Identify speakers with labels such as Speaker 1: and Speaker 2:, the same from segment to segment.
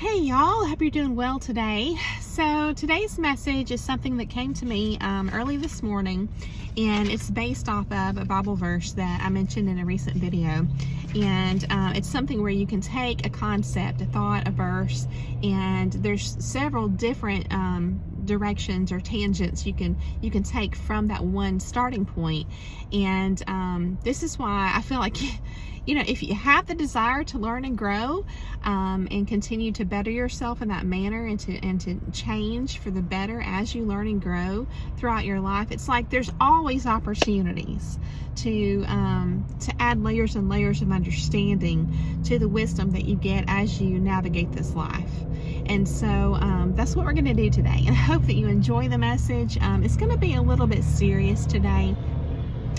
Speaker 1: Hey y'all, hope you're doing well today. So today's message is something that came to me early this morning, and it's based off of a Bible verse that I mentioned in a recent video. And it's something where you can take a concept, a thought, a verse, and there's several different directions or tangents you can take from that one starting point. And this is why I feel like if you have the desire to learn and grow and continue to better yourself in that manner and to change for the better as you learn and grow throughout your life, it's like there's always opportunities to add layers and layers of understanding to the wisdom that you get as you navigate this life. And so that's what we're going to do today, and I hope that you enjoy the message. It's going to be a little bit serious today.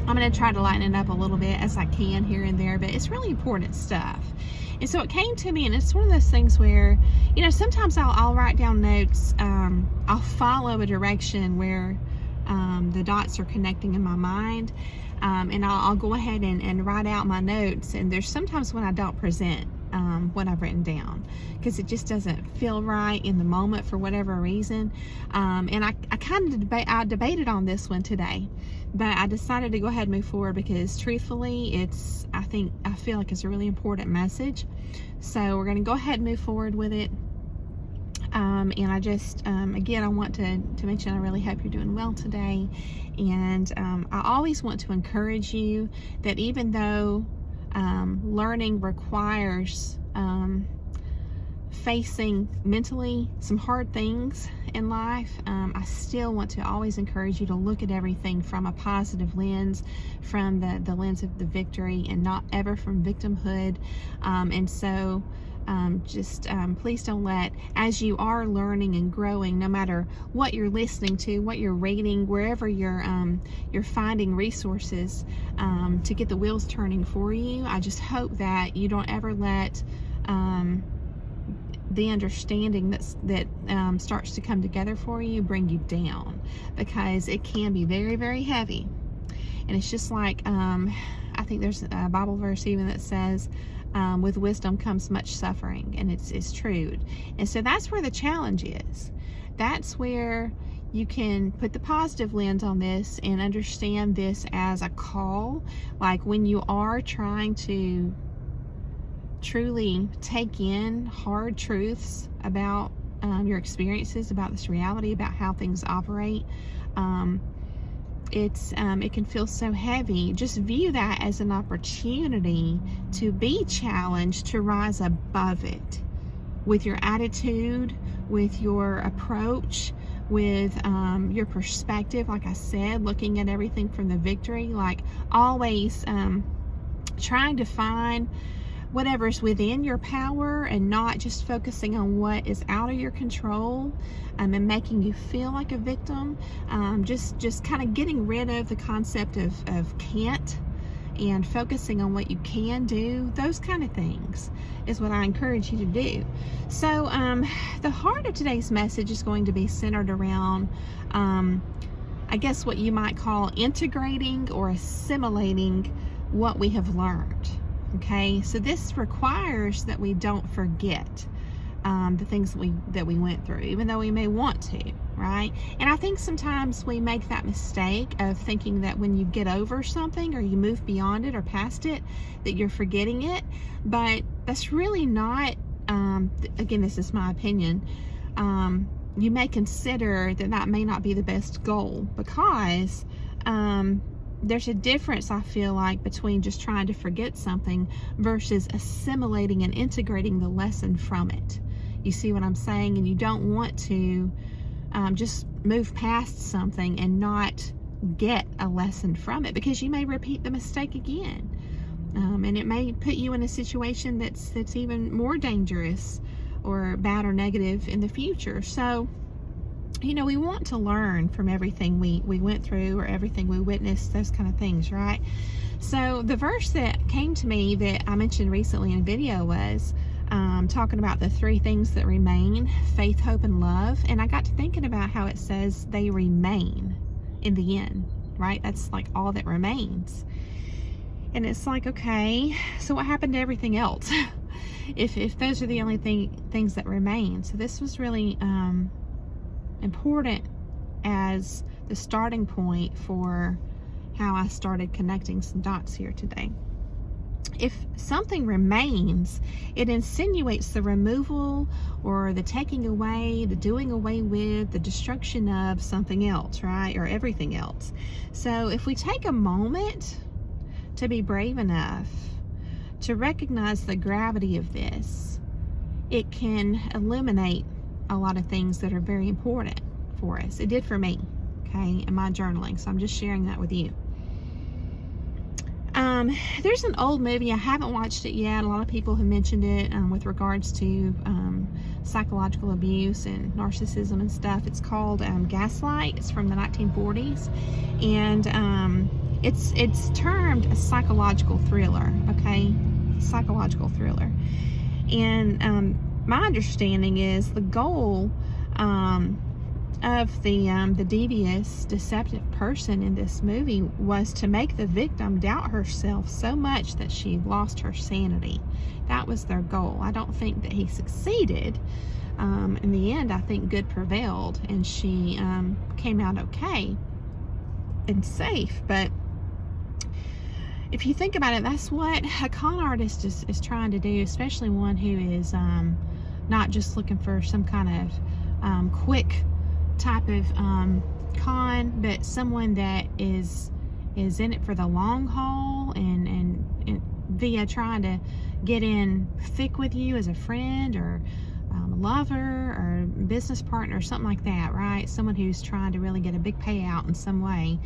Speaker 1: I'm going to try to lighten it up a little bit as I can here and there, but it's really important stuff. And so it came to me, and it's one of those things where, sometimes I'll write down notes. I'll follow a direction where the dots are connecting in my mind, and I'll go ahead and write out my notes. And there's sometimes when I don't present what I've written down because it just doesn't feel right in the moment for whatever reason. And I kind of debated on this one today, but I decided to go ahead and move forward because truthfully, I feel like it's a really important message. So we're going to go ahead and move forward with it. And I just, again, I want to mention I really hope you're doing well today. And I always want to encourage you that even though learning requires facing mentally some hard things in life, I still want to always encourage you to look at everything from a positive lens, from the lens of the victory, and not ever from victimhood. And so please don't let, as you are learning and growing, no matter what you're listening to, what you're reading, wherever you're finding resources to get the wheels turning for you, I just hope that you don't ever let the understanding that starts to come together for you bring you down, because it can be very, very heavy. And it's just like, I think there's a Bible verse even that says, with wisdom comes much suffering, and it's true. And so that's where the challenge is. That's where you can put the positive lens on this and understand this as a call, like when you are trying to truly take in hard truths about your experiences, about this reality, about how things operate. It can feel so heavy. Just view that as an opportunity to be challenged to rise above it with your attitude, with your approach, with your perspective. Like I said, looking at everything from the victory, like always trying to find whatever's within your power and not just focusing on what is out of your control and making you feel like a victim. Just kind of getting rid of the concept of can't and focusing on what you can do. Those kind of things is what I encourage you to do. So the heart of today's message is going to be centered around I guess what you might call integrating or assimilating what we have learned. Okay, so this requires that we don't forget the things that we went through, even though we may want to, right? And I think sometimes we make that mistake of thinking that when you get over something or you move beyond it or past it, that you're forgetting it. But that's really not, again, this is my opinion. You may consider that may not be the best goal, because there's a difference, I feel like, between just trying to forget something versus assimilating and integrating the lesson from it. You see what I'm saying? And you don't want to just move past something and not get a lesson from it, because you may repeat the mistake again. And it may put you in a situation that's even more dangerous or bad or negative in the future. So, we want to learn from everything we went through or everything we witnessed, those kind of things, right? So the verse that came to me that I mentioned recently in a video was talking about the three things that remain: faith, hope, and love. And I got to thinking about how it says they remain in the end, right? That's like all that remains. And it's like, okay, so what happened to everything else? if those are the only things that remain. So this was really important as the starting point for how I started connecting some dots here today. If something remains, it insinuates the removal or the taking away, the doing away with, the destruction of something else, right? Or everything else. So if we take a moment to be brave enough to recognize the gravity of this, it can eliminate a lot of things that are very important for us. It did for me, okay, in my journaling. So I'm just sharing that with you. There's an old movie, I haven't watched it yet. A lot of people have mentioned it with regards to psychological abuse and narcissism and stuff. It's called Gaslight. It's from the 1940s, and it's termed a psychological thriller. Okay, psychological thriller. And my understanding is the goal of the devious, deceptive person in this movie was to make the victim doubt herself so much that she lost her sanity. That was their goal. I don't think that he succeeded. In the end, I think good prevailed, and she came out okay and safe. But if you think about it, that's what a con artist is trying to do, especially one who is not just looking for some kind of quick type of con, but someone that is in it for the long haul, and via trying to get in thick with you as a friend or a lover or business partner or something like that, right? Someone who's trying to really get a big payout in some way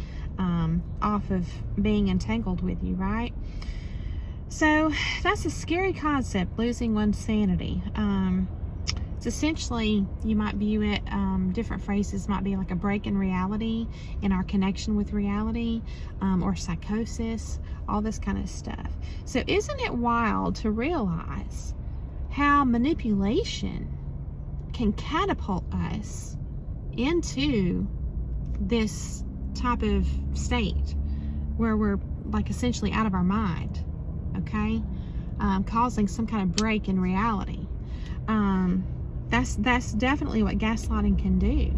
Speaker 1: off of being entangled with you, right? So that's a scary concept, losing one's sanity. It's essentially, you might view it, different phrases might be like a break in reality, in our connection with reality, or psychosis, all this kind of stuff. So isn't it wild to realize how manipulation can catapult us into this type of state where we're like essentially out of our mind, okay? Causing some kind of break in reality. That's definitely what gaslighting can do.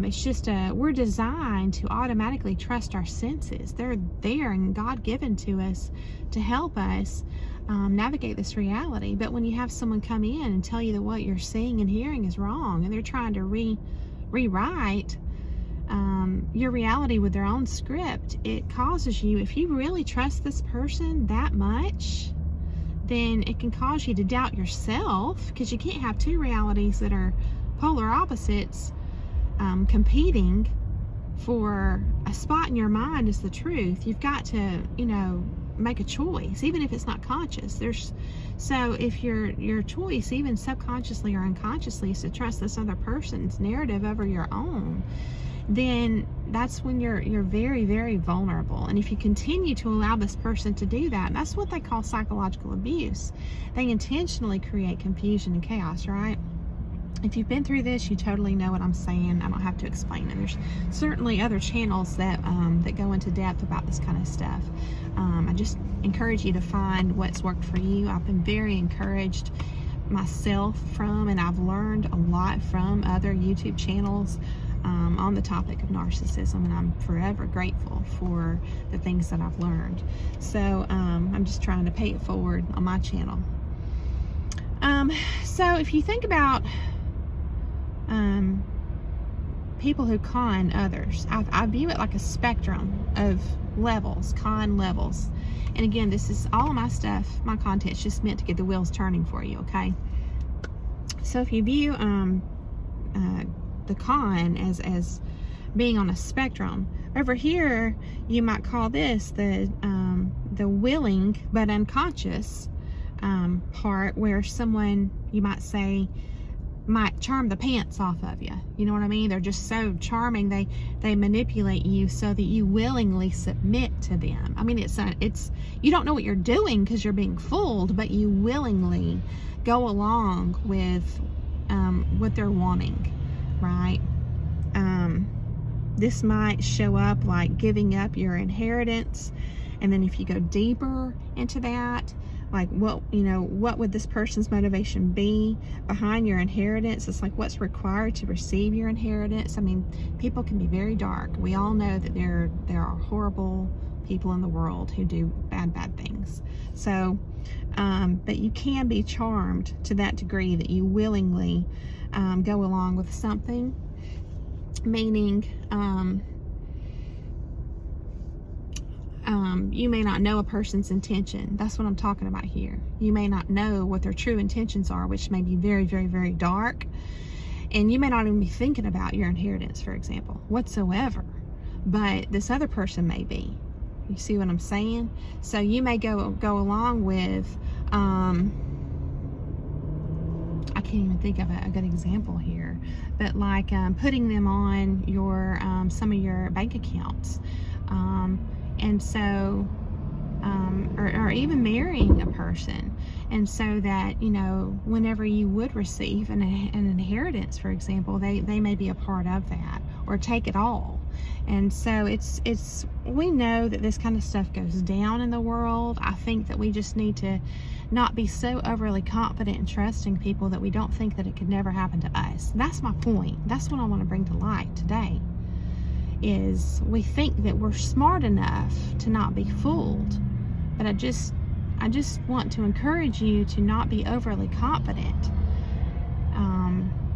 Speaker 1: It's just we're designed to automatically trust our senses. They're there and God-given to us to help us navigate this reality. But when you have someone come in and tell you that what you're seeing and hearing is wrong, and they're trying to rewrite your reality with their own script, it causes you, if you really trust this person that much, then it can cause you to doubt yourself, because you can't have two realities that are polar opposites competing for a spot in your mind as the truth. You've got to, make a choice, even if it's not conscious. So if your choice, even subconsciously or unconsciously, is to trust this other person's narrative over your own, then that's when you're very, very vulnerable. And if you continue to allow this person to do that, that's what they call psychological abuse. They intentionally create confusion and chaos, right? If you've been through this, you totally know what I'm saying. I don't have to explain it. There's certainly other channels that go into depth about this kind of stuff. I just encourage you to find what's worked for you. I've been very encouraged myself from, and I've learned a lot from other YouTube channels on the topic of narcissism, and I'm forever grateful for the things that I've learned. So I'm just trying to pay it forward on my channel. So if you think about people who con others, I view it like a spectrum of levels, con levels. And again, this is all of my stuff, my content's just meant to get the wheels turning for you, okay? So if you view the con as being on a spectrum, over here you might call this the willing but unconscious part, where someone, you might say, might charm the pants off of you. You know what I mean? They're just so charming, they manipulate you so that you willingly submit to them. I mean, it's you don't know what you're doing because you're being fooled, but you willingly go along with what they're wanting, right? This might show up like giving up your inheritance, and then if you go deeper into that, like, what would this person's motivation be behind your inheritance? It's like, what's required to receive your inheritance? I mean, people can be very dark. We all know that there are horrible people in the world who do bad things. So, but you can be charmed to that degree that you willingly go along with something, meaning you may not know a person's intention. That's what I'm talking about here. You may not know what their true intentions are, which may be very, very, very dark. And you may not even be thinking about your inheritance, for example, whatsoever. But this other person may be. You see what I'm saying? So you may go along with, I can't even think of a good example here, but like putting them on your some of your bank accounts. And so, or even marrying a person, and so that, whenever you would receive an inheritance, for example, they may be a part of that, or take it all. And so we know that this kind of stuff goes down in the world. I think that we just need to not be so overly confident and trusting people that we don't think that it could never happen to us. That's my point. That's what I want to bring to light today. Is we think that we're smart enough to not be fooled, but I just want to encourage you to not be overly confident,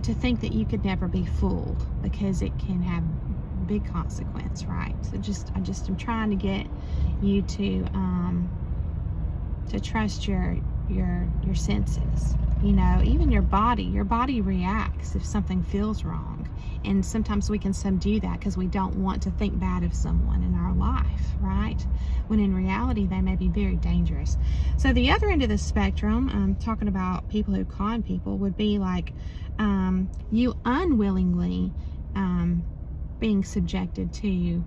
Speaker 1: to think that you could never be fooled, because it can have big consequence, right? So I just am trying to get you to trust your senses. Even your body reacts if something feels wrong. And sometimes we can subdue that because we don't want to think bad of someone in our life, right? When in reality, they may be very dangerous. So the other end of the spectrum, talking about people who con people, would be like you unwillingly being subjected to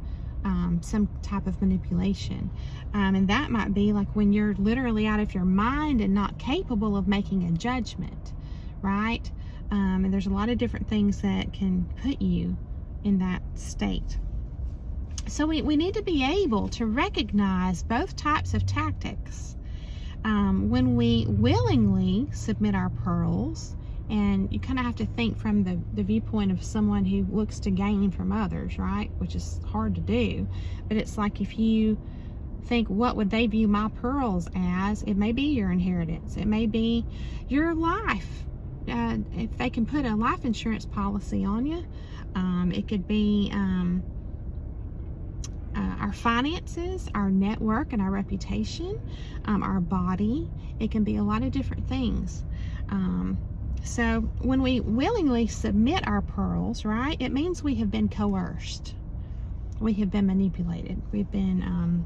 Speaker 1: some type of manipulation. And that might be like when you're literally out of your mind and not capable of making a judgment, right? And there's a lot of different things that can put you in that state. So we need to be able to recognize both types of tactics. When we willingly submit our pearls, and you kind of have to think from the viewpoint of someone who looks to gain from others, right? Which is hard to do. But it's like, if you think, what would they view my pearls as? It may be your inheritance. It may be your life. If they can put a life insurance policy on you. It could be our finances, our network and our reputation, our body. It can be a lot of different things. So when we willingly submit our pearls, right, it means we have been coerced. We have been manipulated. We've been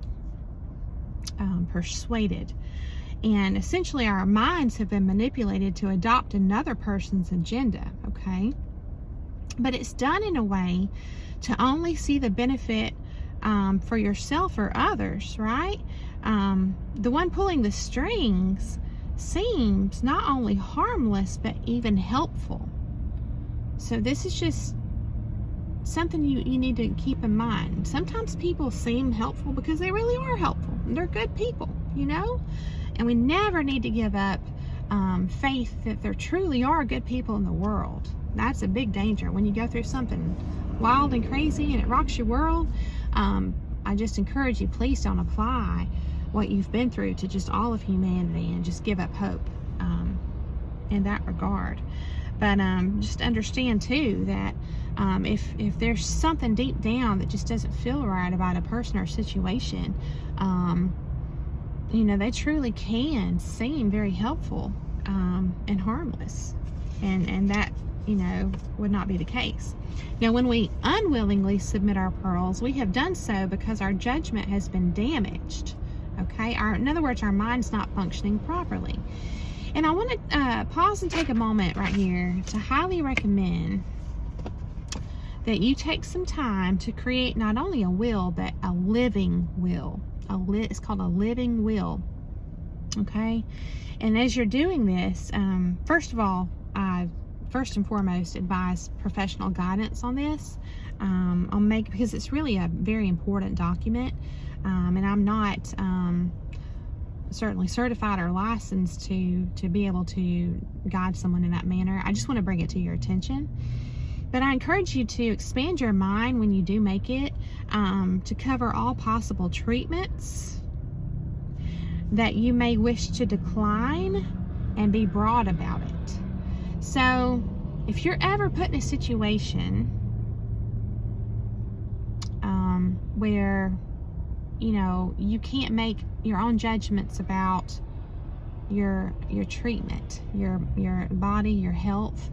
Speaker 1: persuaded. And essentially our minds have been manipulated to adopt another person's agenda, okay? But it's done in a way to only see the benefit for yourself or others, right? The one pulling the strings seems not only harmless, but even helpful. So this is just something you need to keep in mind. Sometimes people seem helpful because they really are helpful. They're good people, And we never need to give up faith that there truly are good people in the world. That's a big danger. When you go through something wild and crazy and it rocks your world, I just encourage you, please don't apply what you've been through to just all of humanity and just give up hope in that regard. But just understand too that if there's something deep down that just doesn't feel right about a person or situation, they truly can seem very helpful and harmless, and that would not be the case. Now, when we unwillingly submit our pearls, we have done so because our judgment has been damaged. Okay, in other words, our mind's not functioning properly. And I want to pause and take a moment right here to highly recommend that you take some time to create not only a will, but a living will. It's called a living will. Okay, and as you're doing this, first of all, I first and foremost advise professional guidance on this. Because it's really a very important document, and I'm not certainly certified or licensed to be able to guide someone in that manner. I just want to bring it to your attention. But I encourage you to expand your mind when you do make it, to cover all possible treatments that you may wish to decline, and be broad about it. So if you're ever put in a situation where you can't make your own judgments about your treatment, your body, your health,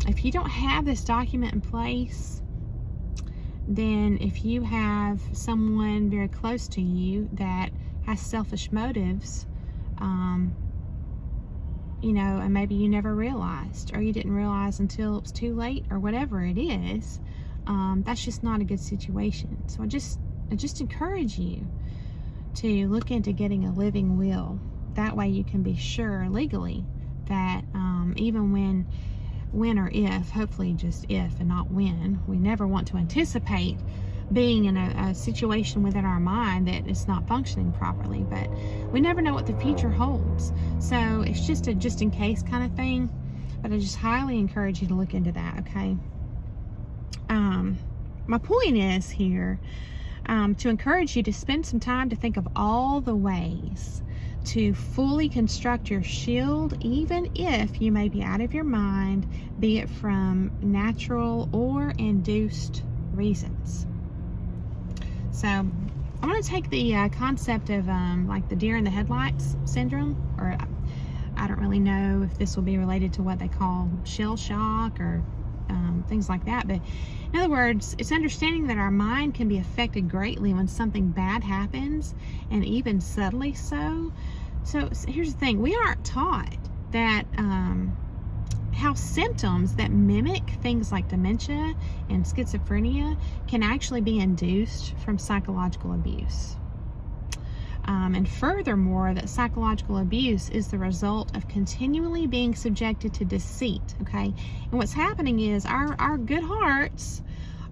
Speaker 1: if you don't have this document in place, then if you have someone very close to you that has selfish motives, and maybe you never realized, or you didn't realize until it was too late, or whatever it is, that's just not a good situation. So I just encourage you to look into getting a living will. That way you can be sure legally that even when or if, hopefully just if and not when, we never want to anticipate being in a situation within our mind that it's not functioning properly, but we never know what the future holds. So it's just a just in case kind of thing, but I just highly encourage you to look into that, okay? My point is here to encourage you to spend some time to think of all the ways to fully construct your shield, even if you may be out of your mind, be it from natural or induced reasons. So I want to take the concept of like the deer in the headlights syndrome, or I don't really know if this will be related to what they call shell shock or things like that, but in other words, it's understanding that our mind can be affected greatly when something bad happens, and even subtly so. So here's the thing, we aren't taught that how symptoms that mimic things like dementia and schizophrenia can actually be induced from psychological abuse. And furthermore, that psychological abuse is the result of continually being subjected to deceit, okay? And what's happening is our good hearts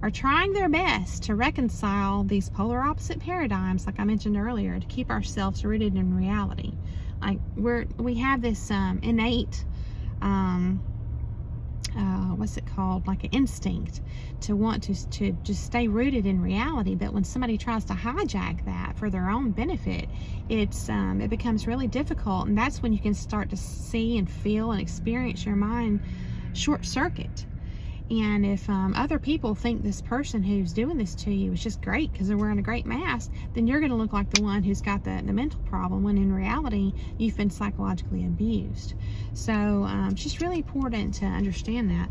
Speaker 1: are trying their best to reconcile these polar opposite paradigms, like I mentioned earlier, to keep ourselves rooted in reality. Like we have this innate, what's it called, like an instinct to want to just stay rooted in reality. But when somebody tries to hijack that for their own benefit, it becomes really difficult, and that's when you can start to see and feel and experience your mind short circuit. And if other people think this person who's doing this to you is just great because they're wearing a great mask, then you're going to look like the one who's got the mental problem, when in reality you've been psychologically abused. So it's just really important to understand that.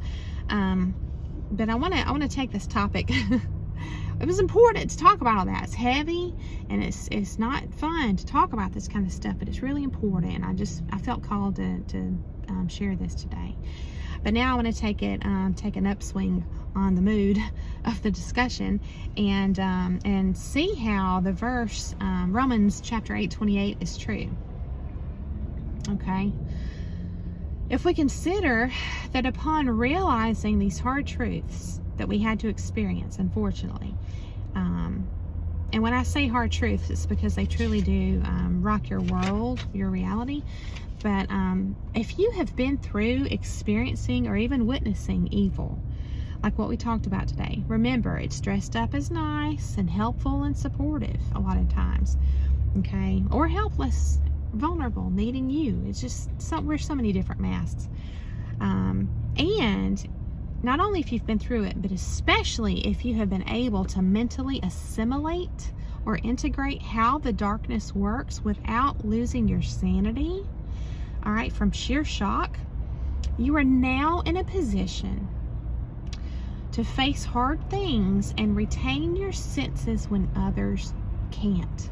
Speaker 1: But I want to take this topic. It was important to talk about all that. It's heavy and it's not fun to talk about this kind of stuff, but it's really important. And I felt called to share this today. But now I want to take an upswing on the mood of the discussion, and see how the verse Romans chapter 8:28 is true. Okay. If we consider that upon realizing these hard truths that we had to experience, unfortunately, and when I say hard truths, it's because they truly do rock your world, your reality. But if you have been through experiencing or even witnessing evil, like what we talked about today, remember, it's dressed up as nice and helpful and supportive a lot of times, okay? Or helpless, vulnerable, needing you. It's just we're so many different masks. And not only if you've been through it, but especially if you have been able to mentally assimilate or integrate how the darkness works without losing your sanity, all right, from sheer shock, you are now in a position to face hard things and retain your senses when others can't.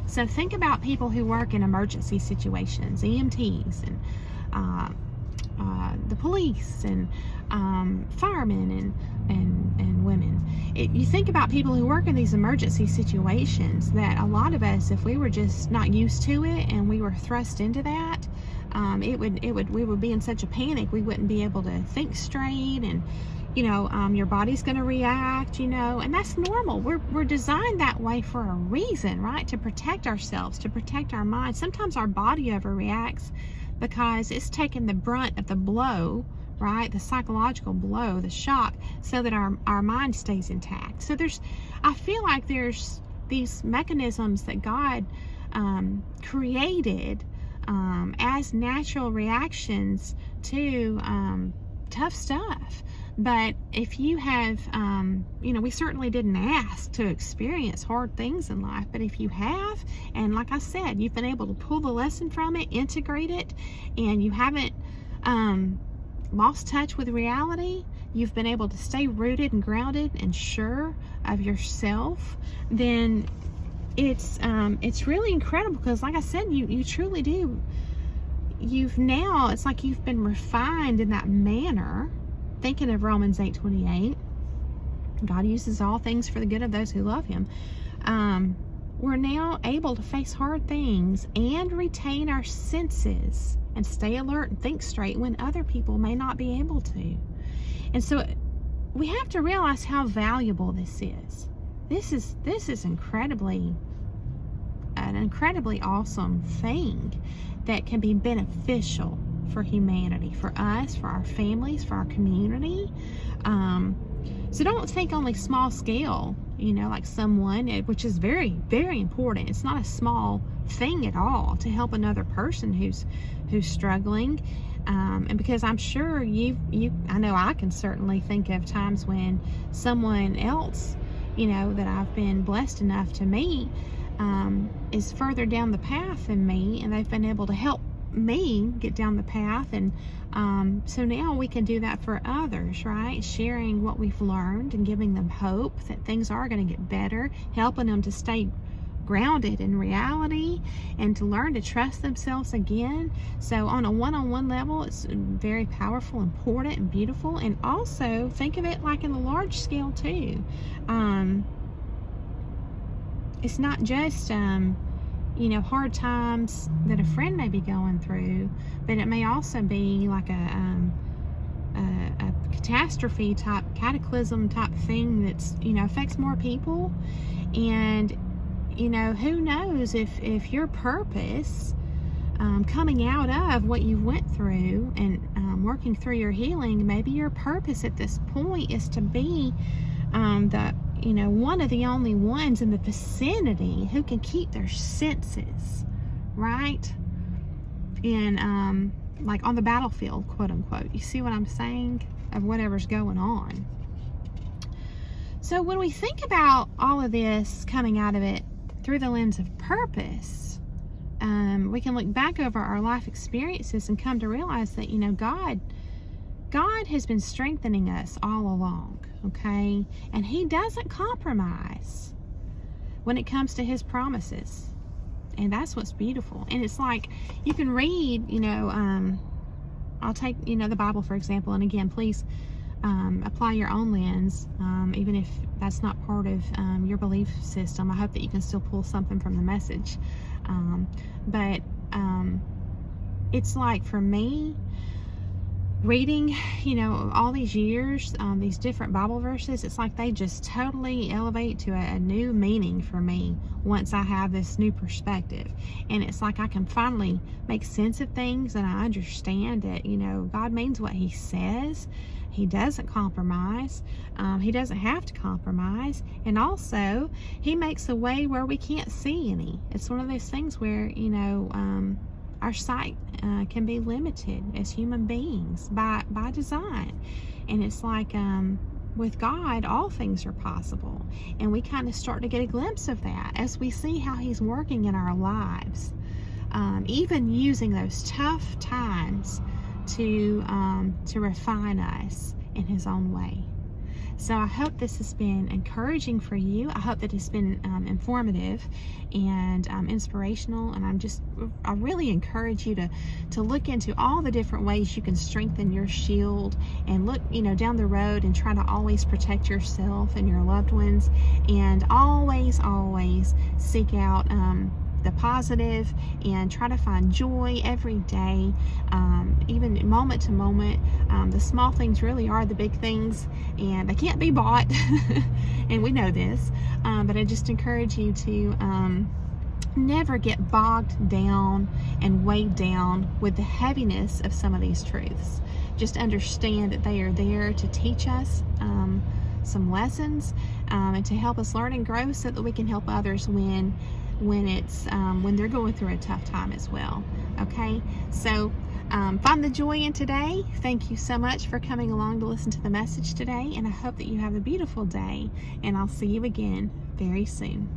Speaker 1: So think about people who work in emergency situations, EMTs and the police and firemen and women. You think about people who work in these emergency situations, that a lot of us, if we were just not used to it and we were thrust into that, we would be in such a panic we wouldn't be able to think straight, and your body's going to react, and that's normal. We're designed that way for a reason, right? To protect ourselves, to protect our mind. Sometimes our body overreacts because it's taking the brunt of the blow, right? The psychological blow, the shock, so that our mind stays intact. So I feel like there's these mechanisms that God created as natural reactions to tough stuff. But if you have, we certainly didn't ask to experience hard things in life, but if you have, and like I said, you've been able to pull the lesson from it, integrate it, and you haven't lost touch with reality, you've been able to stay rooted and grounded and sure of yourself, then it's really incredible, because like I said, you truly do. It's like you've been refined in that manner. Thinking of Romans 8:28, God uses all things for the good of those who love Him. We're now able to face hard things and retain our senses and stay alert and think straight when other people may not be able to. And so we have to realize how valuable this is. This is an incredibly awesome thing that can be beneficial for humanity, for us, for our families, for our community. So don't think only small scale, like someone, which is very, very important. It's not a small thing at all to help another person who's struggling. And because I'm sure I know I can certainly think of times when someone else, that I've been blessed enough to meet, is further down the path than me, and they've been able to help me get down the path. And so now we can do that for others, right? Sharing what we've learned and giving them hope that things are going to get better, helping them to stay grounded in reality and to learn to trust themselves again. So on a one-on-one level, it's very powerful, important, and beautiful. And also think of it like in the large scale too. It's not just hard times that a friend may be going through, but it may also be like a catastrophe type, cataclysm type thing that's affects more people. And who knows if your purpose, coming out of what you went through and working through your healing, maybe your purpose at this point is to be one of the only ones in the vicinity who can keep their senses, right? And like on the battlefield, quote unquote. You see what I'm saying? Of whatever's going on. So when we think about all of this coming out of it through the lens of purpose, we can look back over our life experiences and come to realize that, God has been strengthening us all along, okay? And He doesn't compromise when it comes to His promises. And that's what's beautiful. And it's like, you can read, I'll take, the Bible, for example. And again, please apply your own lens, even if that's not part of your belief system. I hope that you can still pull something from the message. But it's like, for me, reading, all these years, these different Bible verses, it's like they just totally elevate to a new meaning for me once I have this new perspective. And it's like I can finally make sense of things, and I understand that, God means what He says. He doesn't compromise. He doesn't have to compromise. And also, He makes a way where we can't see any. It's one of those things where, our sight can be limited as human beings by design. And it's like, with God, all things are possible. And we kind of start to get a glimpse of that as we see how He's working in our lives. Even using those tough times to refine us in His own way. So I hope this has been encouraging for you. I hope that it's been informative and inspirational. And I really encourage you to look into all the different ways you can strengthen your shield, and look, down the road, and try to always protect yourself and your loved ones, and always seek out the positive and try to find joy every day, even moment to moment. The small things really are the big things, and they can't be bought, and we know this, but I just encourage you to never get bogged down and weighed down with the heaviness of some of these truths. Just understand that they are there to teach us some lessons, and to help us learn and grow, so that we can help others when they're going through a tough time as well. Okay, so find the joy in today. Thank you so much for coming along to listen to the message today, and I hope that you have a beautiful day, and I'll see you again very soon.